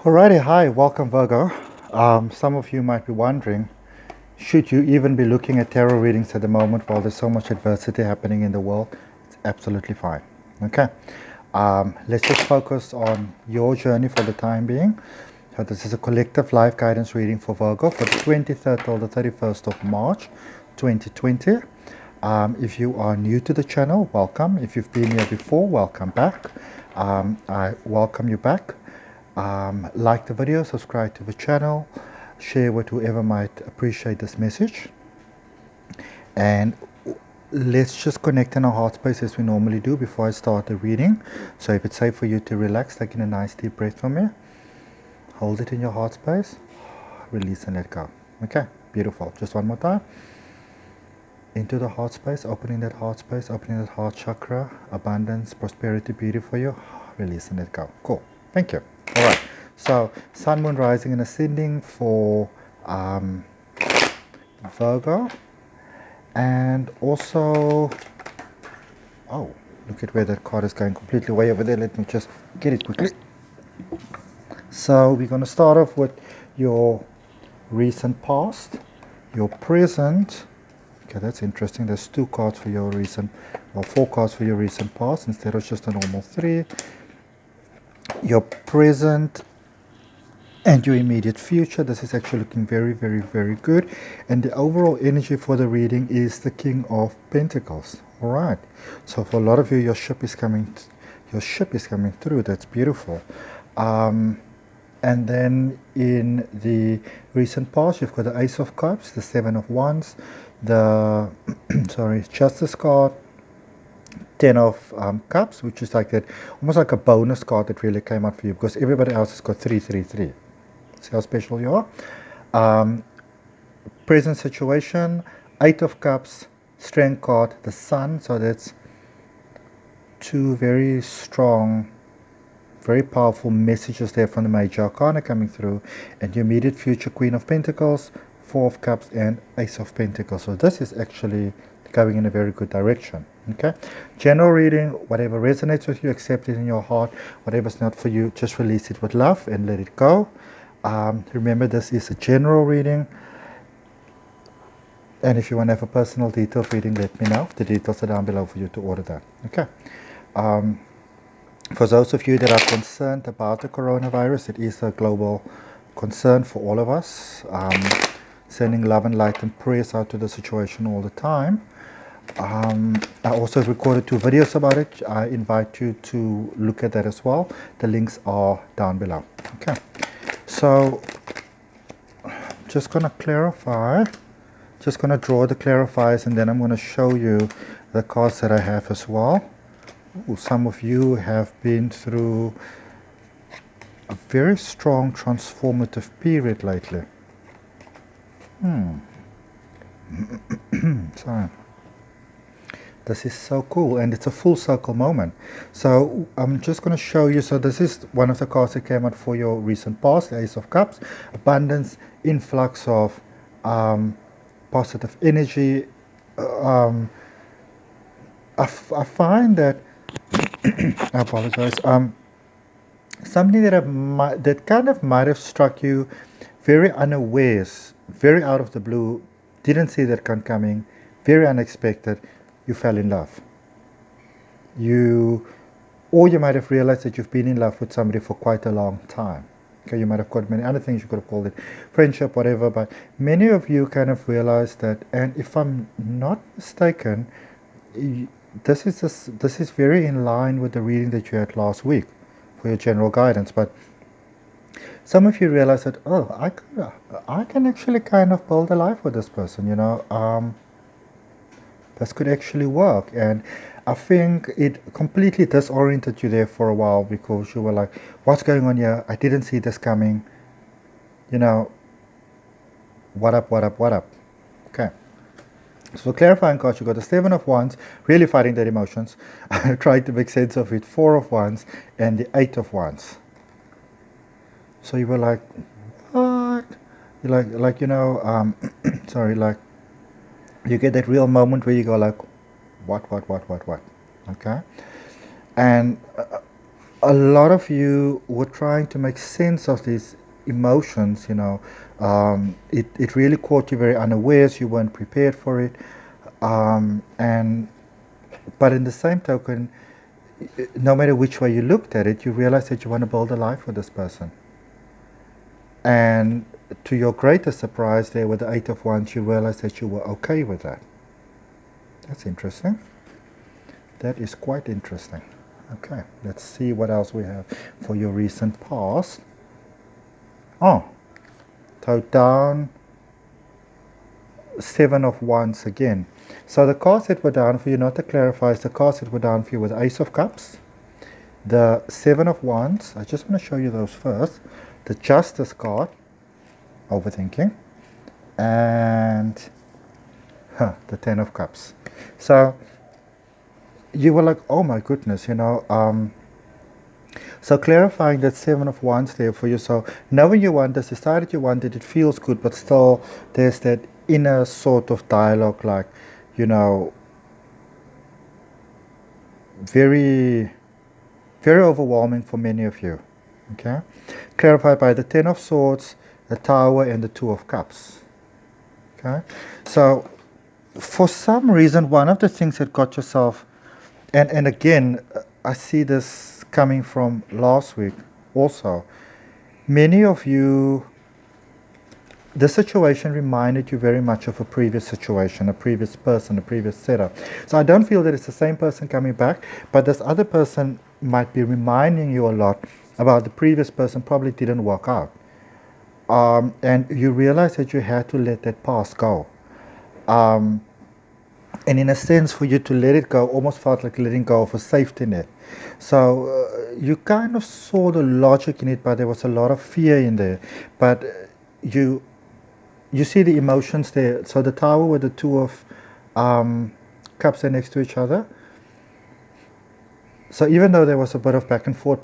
Alrighty, hi, welcome Virgo. Some of you might be wondering, should you even be looking at tarot readings at the moment while there's so much adversity happening in the world? It's absolutely fine. Okay, let's just focus on your journey for the time being. So this is a collective life guidance reading for Virgo for the 23rd till the 31st of March 2020. If you are new to the channel, welcome. If you've been here before, welcome back. I welcome you back. Like the video, subscribe to the channel, share with whoever might appreciate this message, and let's just connect in our heart space as we normally do before I start the reading. So if it's safe for you to relax, taking a nice deep breath from me, hold it in your heart space, release and let go. Okay, beautiful. Just one more time. Into the heart space, opening that heart space, opening that heart chakra, abundance, prosperity, beauty for you, release and let go. Cool. Thank you. All right, so sun, moon, rising and ascending for Virgo, and also, oh, look at where that card is going, completely way over there. Let me just get it quickly. So we're going to start off with your recent past, your present. Okay, that's interesting. There's two cards for your recent, well, four cards for your recent past instead of just a normal three. Your present and your immediate future. This is actually looking very, very, very good. And the overall energy for the reading is the King of Pentacles. All right. So for a lot of you, your ship is coming through. That's beautiful. And then in the recent past, you've got the Ace of Cups, the Seven of Wands, the Justice card, Ten of Cups, which is like that, almost like a bonus card that really came out for you because everybody else has got 333. See how special you are. Present situation, Eight of Cups, Strength card, the Sun. So that's two very strong, very powerful messages there from the Major Arcana coming through. And your immediate future, Queen of Pentacles, Four of Cups, and Ace of Pentacles. So this is actually going in a very good direction. Okay, general reading, whatever resonates with you, accept it in your heart. Whatever's not for you, just release it with love and let it go. Remember, this is a general reading, and if you want to have a personal detailed reading, let me know. The details are down below for you to order that. Okay. For those of you that are concerned about the coronavirus, it is a global concern for all of us. Sending love and light and prayers out to the situation all the time. I also recorded 2 videos about it. I invite you to look at that as well. The links are down below. Okay. So, just going to clarify, just going to draw the clarifiers, and then I'm going to show you the cards that I have as well. Ooh, some of you have been through a very strong transformative period lately. Sorry. This is so cool, and it's a full circle moment. So I'm just going to show you. So this is one of the cards that came out for your recent past, the Ace of Cups, abundance, influx of positive energy. I find that I apologize. Something that kind of might have struck you very unawares, very out of the blue, didn't see that coming, very unexpected. You fell in love. Or you might have realized that you've been in love with somebody for quite a long time. Okay, you might have got many other things, you could have called it friendship, whatever, but many of you kind of realized that, and if I'm not mistaken, this is very in line with the reading that you had last week for your general guidance, but some of you realize that, oh, I can actually kind of build a life with this person, you know. This could actually work. And I think it completely disoriented you there for a while because you were like, what's going on here? I didn't see this coming. You know, what up? Okay. So clarifying cards, you got the Seven of Wands, really fighting their emotions, trying to make sense of it, Four of Wands, and the Eight of Wands. So you were like, what? You're like you know, sorry, like, you get that real moment where you go like, what? Okay. And a lot of you were trying to make sense of these emotions, it really caught you very unawares, you weren't prepared for it. And but in the same token, no matter which way you looked at it, you realize that you want to build a life with this person. And to your greatest surprise there with the Eight of Wands, you realize that you were okay with that. That's interesting. That is quite interesting. Okay, let's see what else we have for your recent past. Oh, toe down, Seven of Wands again. So the cards that were down for you, not to clarify, is the cards that were down for you with Ace of Cups, the Seven of Wands. I just want to show you those first. The Justice card, overthinking, and the Ten of Cups. So you were like, oh my goodness, so clarifying that Seven of Wands there for you. So knowing you want this, decided you want it, it feels good, but still there's that inner sort of dialogue, like, very, very overwhelming for many of you. Okay? Clarified by the Ten of Swords, the Tower, and the Two of Cups. Okay? So for some reason, one of the things that got yourself, and again, I see this coming from last week also, many of you, the situation reminded you very much of a previous situation, a previous person, a previous setup. So I don't feel that it's the same person coming back, but this other person might be reminding you a lot about the previous person, probably didn't work out. And you realize that you had to let that past go. And in a sense, for you to let it go, almost felt like letting go of a safety net. So you kind of saw the logic in it, but there was a lot of fear in there. But you see the emotions there. So the Tower with the Two of Cups are next to each other. So even though there was a bit of back and forth,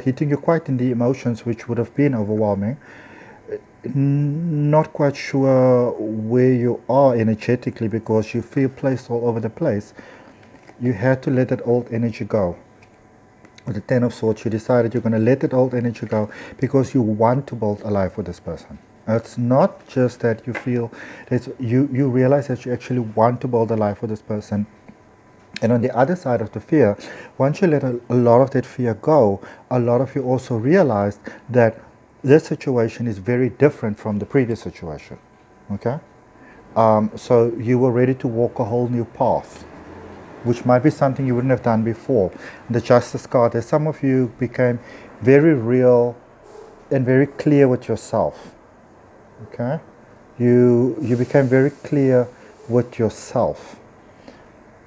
hitting you quite in the emotions, which would have been overwhelming, not quite sure where you are energetically because you feel placed all over the place, you had to let that old energy go. With the Ten of Swords, you decided you're going to let that old energy go because you want to build a life with this person. It's not just that you feel that you realize that you actually want to build a life with this person. And on the other side of the fear, once you let a lot of that fear go, a lot of you also realized that this situation is very different from the previous situation. Okay? So you were ready to walk a whole new path, which might be something you wouldn't have done before. The Justice card, as some of you became very real and very clear with yourself. Okay? You became very clear with yourself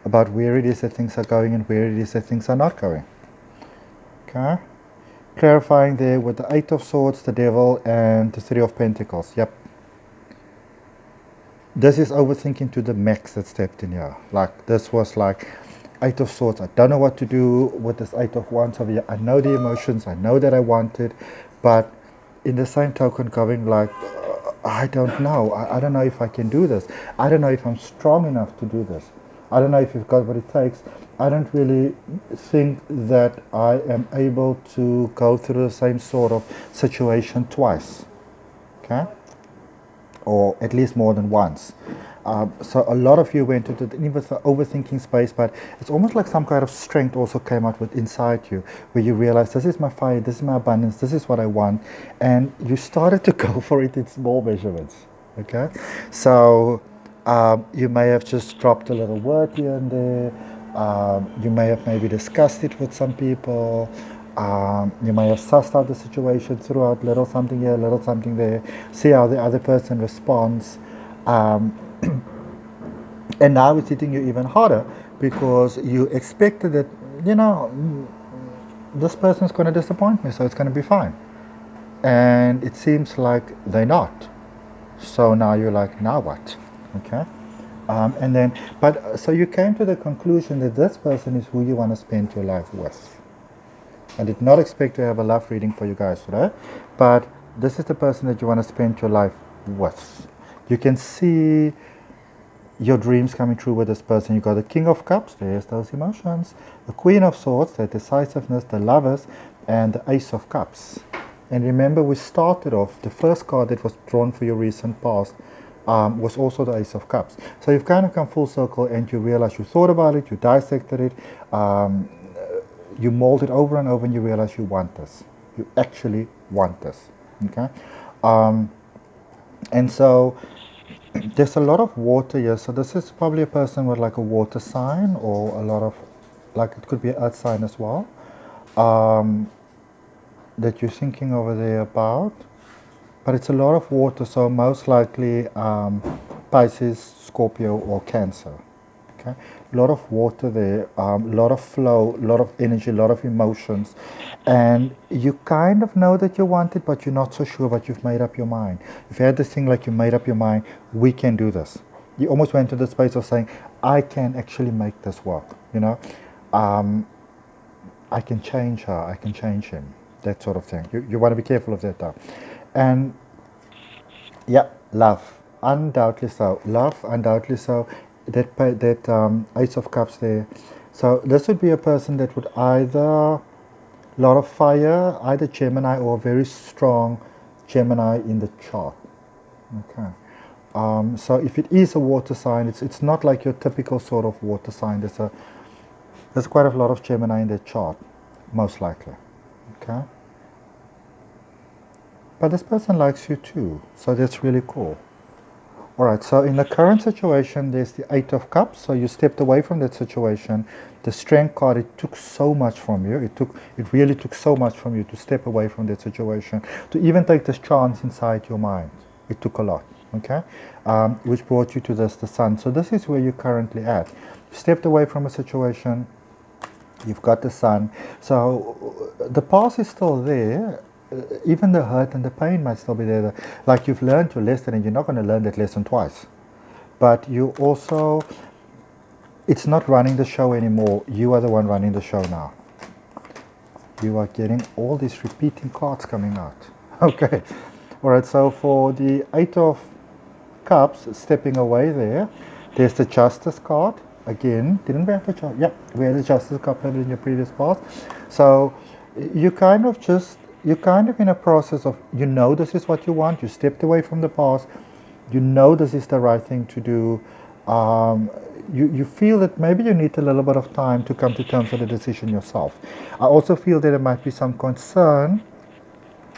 about where it is that things are going and where it is that things are not going. Okay? Clarifying there with the Eight of Swords, the Devil, and the Three of Pentacles. Yep. This is overthinking to the max that stepped in here. Like, this was like Eight of Swords. I don't know what to do with this Eight of Wands over here. I know the emotions. I know that I want it. But in the same token, going like, I don't know. I don't know if I can do this. I don't know if I'm strong enough to do this. I don't know if you've got what it takes. I don't really think that I am able to go through the same sort of situation twice. Okay? Or at least more than once. So a lot of you went into the overthinking space, but it's almost like some kind of strength also came out with inside you, where you realize this is my fire, this is my abundance, this is what I want, and you started to go for it in small measurements. Okay? So you may have just dropped a little word here and there. You may have maybe discussed it with some people. You may have sussed out the situation, threw out little something here, little something there, see how the other person responds. And now it's hitting you even harder because you expected that, this person's going to disappoint me, so it's going to be fine. And it seems like they're not. So now you're like, now what? Okay? So you came to the conclusion that this person is who you want to spend your life with. I did not expect to have a love reading for you guys today, but this is the person that you want to spend your life with. You can see your dreams coming true with this person. You got the King of Cups, there's those emotions. The Queen of Swords, the decisiveness, the Lovers, and the Ace of Cups. And remember, we started off, the first card that was drawn for your recent past was also the Ace of Cups. So you've kind of come full circle and you realize you thought about it, you dissected it, you mulled it over and over, and you realize you want this. You actually want this, okay? And so there's a lot of water here. So this is probably a person with like a water sign, or a lot of, like it could be an earth sign as well, that you're thinking over there about. But it's a lot of water, so most likely Pisces, Scorpio, or Cancer. Okay, a lot of water there, a lot of flow, a lot of energy, a lot of emotions, and you kind of know that you want it, but you're not so sure. But you've made up your mind. You've had this thing like you made up your mind. We can do this. You almost went to the space of saying, I can actually make this work. You know, I can change her. I can change him. That sort of thing. You want to be careful of that though. And yeah, love, undoubtedly so. Love, undoubtedly so. That Ace of Cups there. So this would be a person that would either a lot of fire, either Gemini or very strong Gemini in the chart. Okay. So if it is a water sign, it's not like your typical sort of water sign. There's quite a lot of Gemini in the chart, most likely. Okay. But this person likes you too, so that's really cool. All right, so in the current situation, there's the Eight of Cups. So you stepped away from that situation. The Strength card, it took so much from you. It really took so much from you to step away from that situation, to even take this chance inside your mind. It took a lot, okay? Which brought you to the Sun. So this is where you're currently at. You stepped away from a situation. You've got the Sun. So the past is still there. Even the hurt and the pain might still be there. Like you've learned your lesson, and you're not going to learn that lesson twice. But you also, it's not running the show anymore. You are the one running the show now. You are getting all these repeating cards coming out. Okay. All right, so for the Eight of Cups, stepping away there, there's the Justice card. Again, didn't we have the Justice? Yeah, we had the Justice card in your previous past. So you're kind of in a process of, you know this is what you want, you stepped away from the past, you know this is the right thing to do. You feel that maybe you need a little bit of time to come to terms with the decision yourself. I also feel that there might be some concern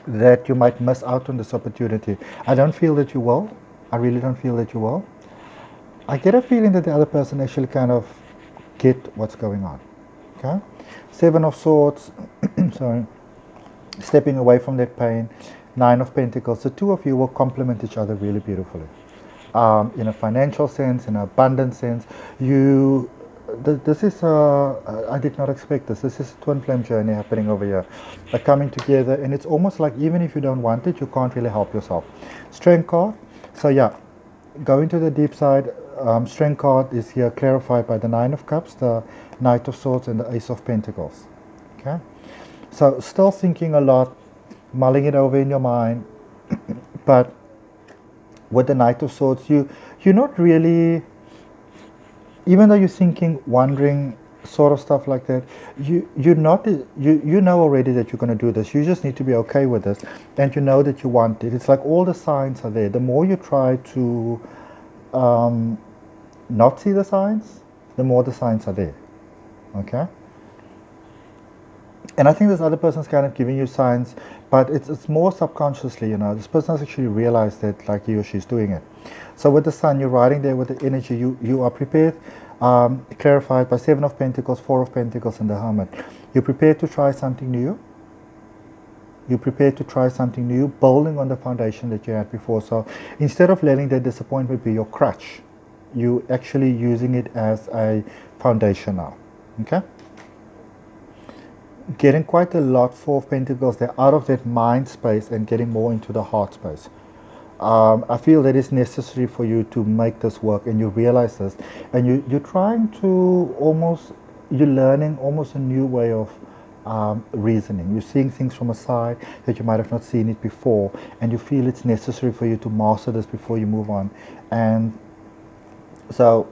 that you might miss out on this opportunity. I don't feel that you will. I really don't feel that you will. I get a feeling that the other person actually kind of get what's going on. Okay? Seven of Swords, sorry. Stepping away from that pain. Nine of Pentacles. The two of you will complement each other really beautifully. In a financial sense, in an abundant sense. This is, I did not expect this. This is a twin flame journey happening over here. They're coming together, and it's almost like even if you don't want it, you can't really help yourself. Strength card. So yeah, going to the deep side, Strength card is here clarified by the Nine of Cups, the Knight of Swords, and the Ace of Pentacles. Okay. So still thinking a lot, mulling it over in your mind, but with the Knight of Swords, you're not really, even though you're thinking, wondering, sort of stuff like that, you know already that you're going to do this. You just need to be okay with this, and you know that you want it. It's like all the signs are there. The more you try to not see the signs, the more the signs are there. Okay. And I think this other person's kind of giving you signs, but it's more subconsciously, you know. This person has actually realized that, like he or she's doing it. So with the Sun, you're riding there with the energy. You are prepared, clarified by Seven of Pentacles, Four of Pentacles, and the Hermit. You're prepared to try something new. You're prepared to try something new, building on the foundation that you had before. So instead of letting that disappointment be your crutch, you're actually using it as a foundation now. Okay? Getting quite a lot, Four of Pentacles, they're out of that mind space and getting more into the heart space. I feel that it's necessary for you to make this work, and you realize this, and you're trying to you're learning almost a new way of reasoning. You're seeing things from a side that you might have not seen it before, and you feel it's necessary for you to master this before you move on. And So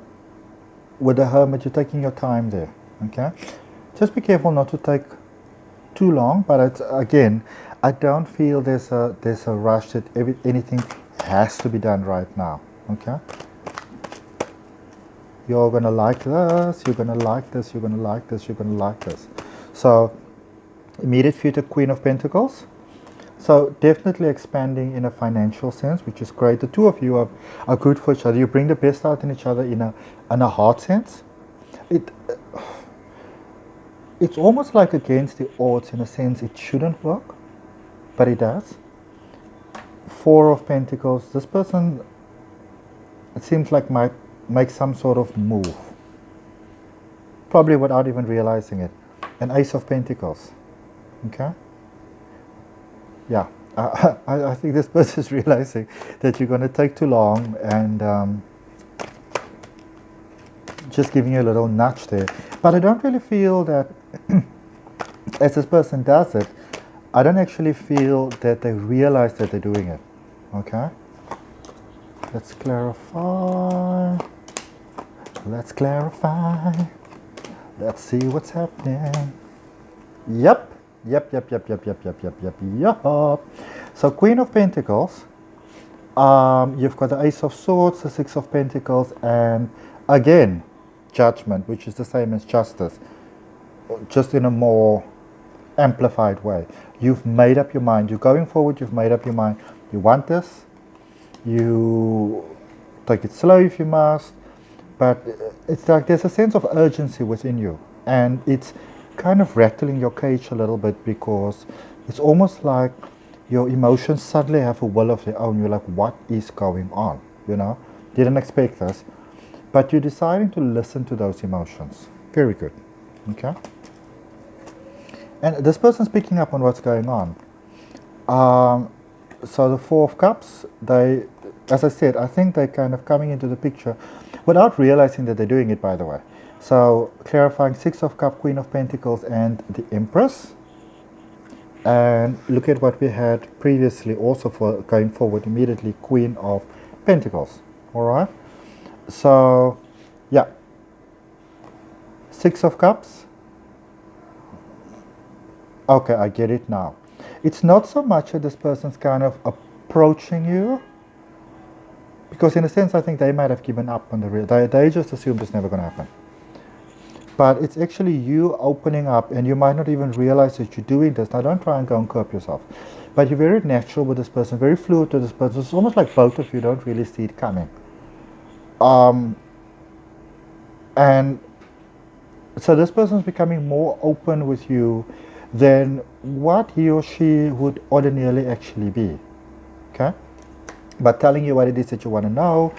with the Hermit, you're taking your time there, okay? Just be careful not to take too long, but it's, again, I don't feel there's a rush that anything has to be done right now, okay? You're gonna like this, you're gonna like this, you're gonna like this, you're gonna like this. So, immediate future Queen of Pentacles. So definitely expanding in a financial sense, which is great. The two of you are good for each other. You bring the best out in each other in a heart sense. It's almost like against the odds in a sense. It shouldn't work, but it does. Four of Pentacles. This person, it seems like, might make some sort of move, probably without even realizing it. An Ace of Pentacles. Okay. Yeah, I think this person is realizing that you're going to take too long, and just giving you a little nudge there. But I don't really feel that as this person does it, I don't actually feel that they realize that they're doing it. Okay? Let's clarify. Let's clarify. Let's see what's happening. Yep. Yep. So Queen of Pentacles, you've got the Ace of Swords, the Six of Pentacles, and again, Judgment, which is the same as Justice, just in a more amplified way. You've made up your mind. You're going forward, you've made up your mind. You want this. You take it slow if you must, but it's like there's a sense of urgency within you, and it's kind of rattling your cage a little bit, because it's almost like your emotions suddenly have a will of their own. You're like, what is going on? You know, didn't expect this, but you're deciding to listen to those emotions. Very good. Okay. And this person's picking up on what's going on. So the Four of Cups, they, as I said, I think they're kind of coming into the picture without realizing that they're doing it, by the way. So clarifying Six of Cups, Queen of Pentacles, and the Empress. And look at what we had previously also for going forward immediately, Queen of Pentacles. All right. So, yeah. Six of Cups. Okay, I get it now. It's not so much that this person's kind of approaching you, because in a sense I think they might have given up on the real. They just assumed it's never going to happen. But it's actually you opening up, and you might not even realize that you're doing this. Now, don't try and go and curb yourself. But you're very natural with this person, very fluid with this person. It's almost like both of you don't really see it coming. And so this person's becoming more open with you than what he or she would ordinarily actually be. Okay? But telling you what it is that you want to know,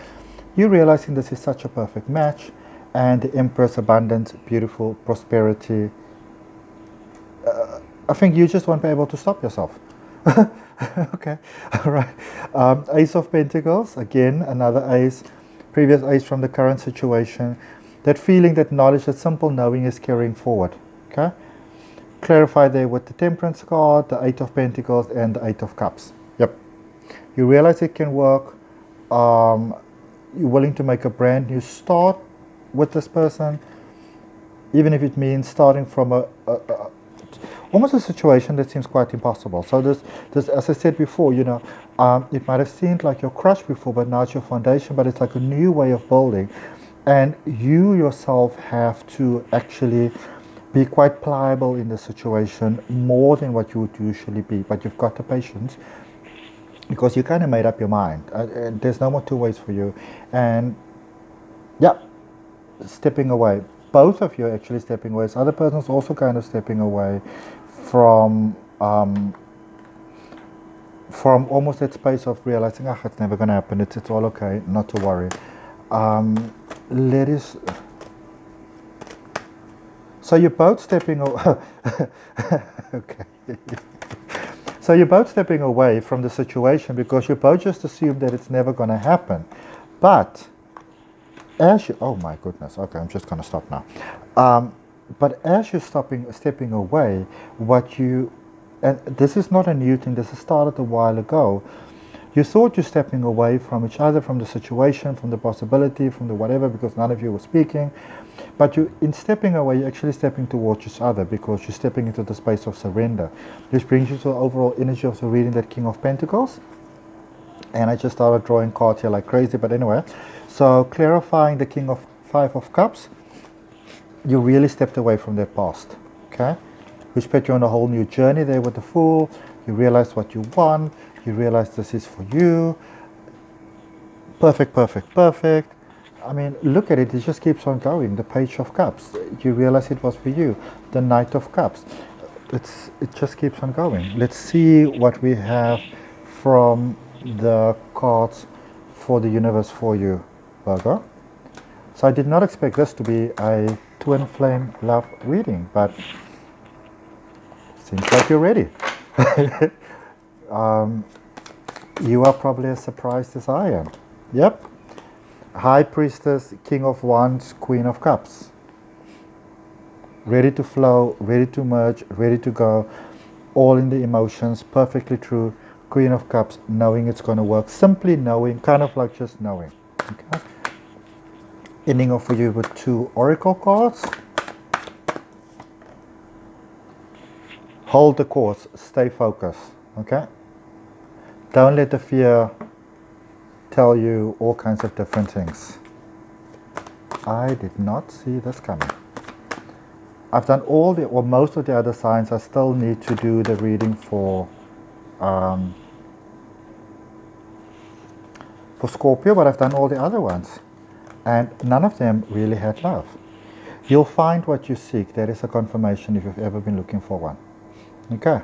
you're realizing this is such a perfect match. And the Empress, abundance, beautiful, prosperity. I think you just won't be able to stop yourself. Okay, all right. Ace of Pentacles, again, another ace, previous ace from the current situation. That feeling, that knowledge, that simple knowing is carrying forward. Okay, clarify there with the Temperance card, the Eight of Pentacles, and the Eight of Cups. Yep, you realize it can work. You're willing to make a brand new start with this person, even if it means starting from almost a situation that seems quite impossible. So this, as I said before, you know, it might have seemed like your crush before, but now it's your foundation. But it's like a new way of building, and you yourself have to actually be quite pliable in the situation, more than what you would usually be. But you've got the patience, because you kind of made up your mind. There's no more two ways for you, and yeah. Stepping away. Both of you are actually stepping away. This other person's also kind of stepping away from almost that space of realizing, it's never going to happen. It's all okay, not to worry. So you're both stepping away. Okay. So you're both stepping away from the situation because you both just assume that it's never going to happen. But as you, oh my goodness, okay, I'm just going to stop now. But as you're stepping away, and this is not a new thing, this has started a while ago, You thought you're stepping away from each other, from the situation, from the possibility, from the whatever, because none of you were speaking. But you, in stepping away, you're actually stepping towards each other because you're stepping into the space of surrender. This brings you to the overall energy of the reading, that King of Pentacles. And I just started drawing cards here like crazy, but anyway. So clarifying the King of Five of Cups, you really stepped away from their past, okay? Which put you on a whole new journey there with the Fool. You realize what you want. You realize this is for you. Perfect, perfect, perfect. I mean, look at it. It just keeps on going. The Page of Cups. You realize it was for you. The Knight of Cups. It just keeps on going. Let's see what we have from the cards for the universe for you, Virgo. So I did not expect this to be a twin flame love reading, but seems like you're ready. You are probably as surprised as I am. Yep. High Priestess, King of Wands, Queen of Cups. Ready to flow, ready to merge, ready to go. All in the emotions, perfectly true. Queen of Cups, knowing it's going to work. Simply knowing, kind of like just knowing. Okay. Ending off for you with 2 Oracle cards. Hold the course, stay focused. Okay. Don't let the fear tell you all kinds of different things. I did not see this coming. I've done all the, or most of the other signs. I still need to do the reading for Scorpio, but I've done all the other ones. And none of them really had love. You'll find what you seek. That is a confirmation if you've ever been looking for one. Okay.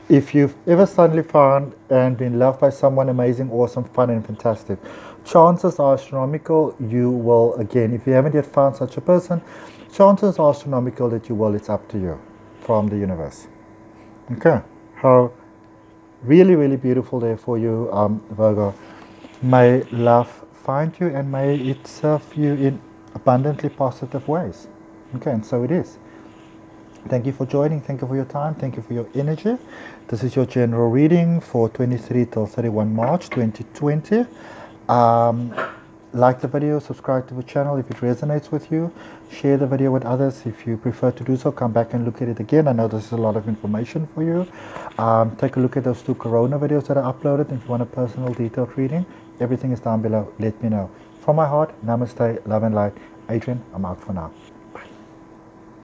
If you've ever suddenly found and been loved by someone amazing, awesome, fun and fantastic, chances are astronomical you will, again, if you haven't yet found such a person, chances are astronomical that you will. It's up to you from the universe. Okay. How really, really beautiful day for you, Virgo. May love find you and may it serve you in abundantly positive ways. Okay, and so it is. Thank you for joining. Thank you for your time. Thank you for your energy. This is your general reading for 23 till 31 March 2020. Like the video, subscribe to the channel if it resonates with you. Share the video with others if you prefer to do so. Come back and look at it again. I know this is a lot of information for you. Take a look at those 2 Corona videos that I uploaded. If you want a personal detailed reading, everything is down below. Let me know. From my heart, namaste, love and light. Adrian, I'm out for now.